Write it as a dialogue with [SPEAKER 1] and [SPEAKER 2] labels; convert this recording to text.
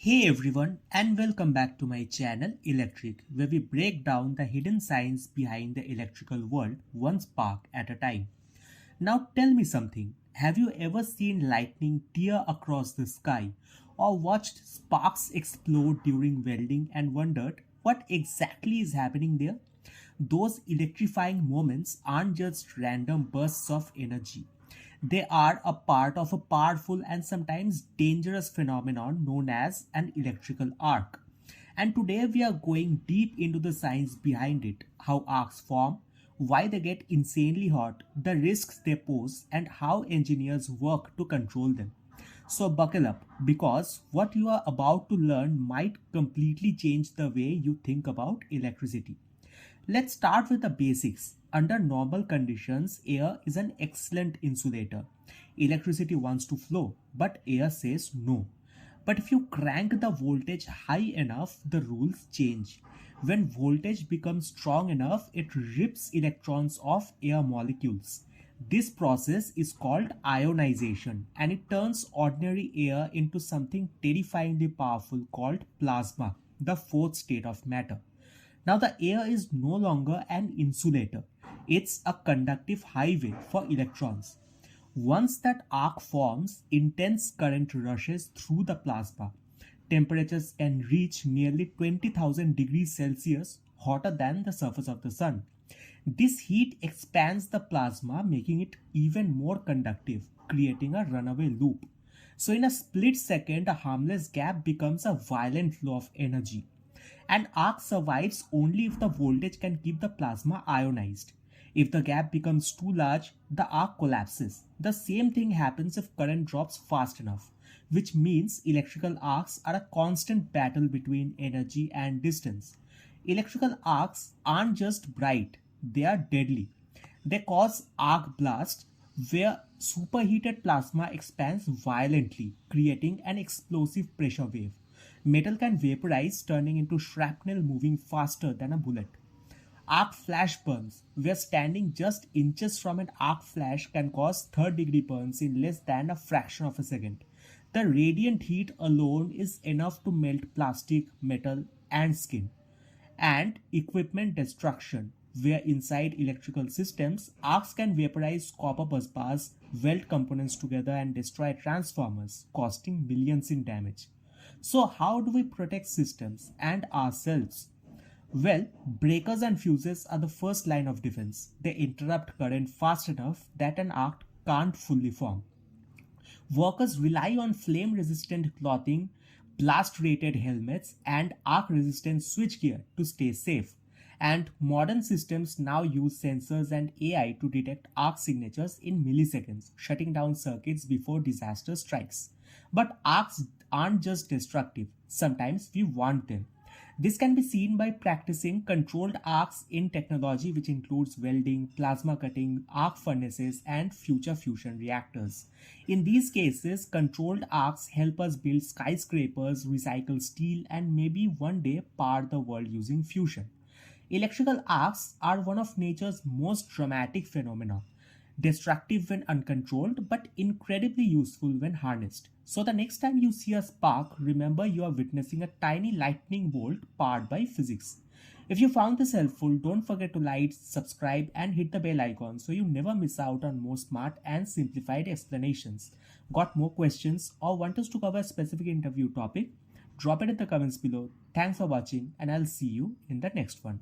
[SPEAKER 1] Hey everyone, and welcome back to my channel Electrick, where we break down the hidden science behind the electrical world one spark at a time. Now tell me something, have you ever seen lightning tear across the sky or watched sparks explode during welding and wondered what exactly is happening there? Those electrifying moments aren't just random bursts of energy. They are a part of a powerful and sometimes dangerous phenomenon known as an electrical arc. And today we are going deep into the science behind it, how arcs form, why they get insanely hot, the risks they pose, and how engineers work to control them. So buckle up because what you are about to learn might completely change the way you think about electricity. Let's start with the basics. Under normal conditions, air is an excellent insulator. Electricity wants to flow, but air says no. But if you crank the voltage high enough, the rules change. When voltage becomes strong enough, it rips electrons off air molecules. This process is called ionization and it turns ordinary air into something terrifyingly powerful called plasma, the fourth state of matter. Now, the air is no longer an insulator, it's a conductive highway for electrons. Once that arc forms, intense current rushes through the plasma. Temperatures can reach nearly 20,000 degrees Celsius, hotter than the surface of the sun. This heat expands the plasma, making it even more conductive, creating a runaway loop. So, in a split second, a harmless gap becomes a violent flow of energy. An arc survives only if the voltage can keep the plasma ionized. If the gap becomes too large, the arc collapses. The same thing happens if current drops fast enough, which means electrical arcs are a constant battle between energy and distance. Electrical arcs aren't just bright, they are deadly. They cause arc blast, where superheated plasma expands violently, creating an explosive pressure wave. Metal can vaporize, turning into shrapnel moving faster than a bullet. Arc flash burns, where standing just inches from an arc flash can cause third-degree burns in less than a fraction of a second. The radiant heat alone is enough to melt plastic, metal, and skin. And equipment destruction, where inside electrical systems, arcs can vaporize copper bus bars, weld components together, and destroy transformers, costing millions in damage. So, how do we protect systems and ourselves? Well, breakers and fuses are the first line of defense. They interrupt current fast enough that an arc can't fully form. Workers rely on flame resistant clothing, blast rated helmets, and arc resistant switchgear to stay safe. And modern systems now use sensors and AI to detect arc signatures in milliseconds, shutting down circuits before disaster strikes. But arcs aren't just destructive, sometimes we want them. This can be seen by practicing controlled arcs in technology, which includes welding, plasma cutting, arc furnaces, and future fusion reactors. In these cases, controlled arcs help us build skyscrapers, recycle steel, and maybe one day power the world using fusion. Electrical arcs are one of nature's most dramatic phenomena, destructive when uncontrolled but incredibly useful when harnessed. So the next time you see a spark, remember you are witnessing a tiny lightning bolt powered by physics. If you found this helpful, don't forget to like, subscribe, and hit the bell icon so you never miss out on more smart and simplified explanations. Got more questions or want us to cover a specific interview topic? Drop it in the comments below. Thanks for watching, and I'll see you in the next one.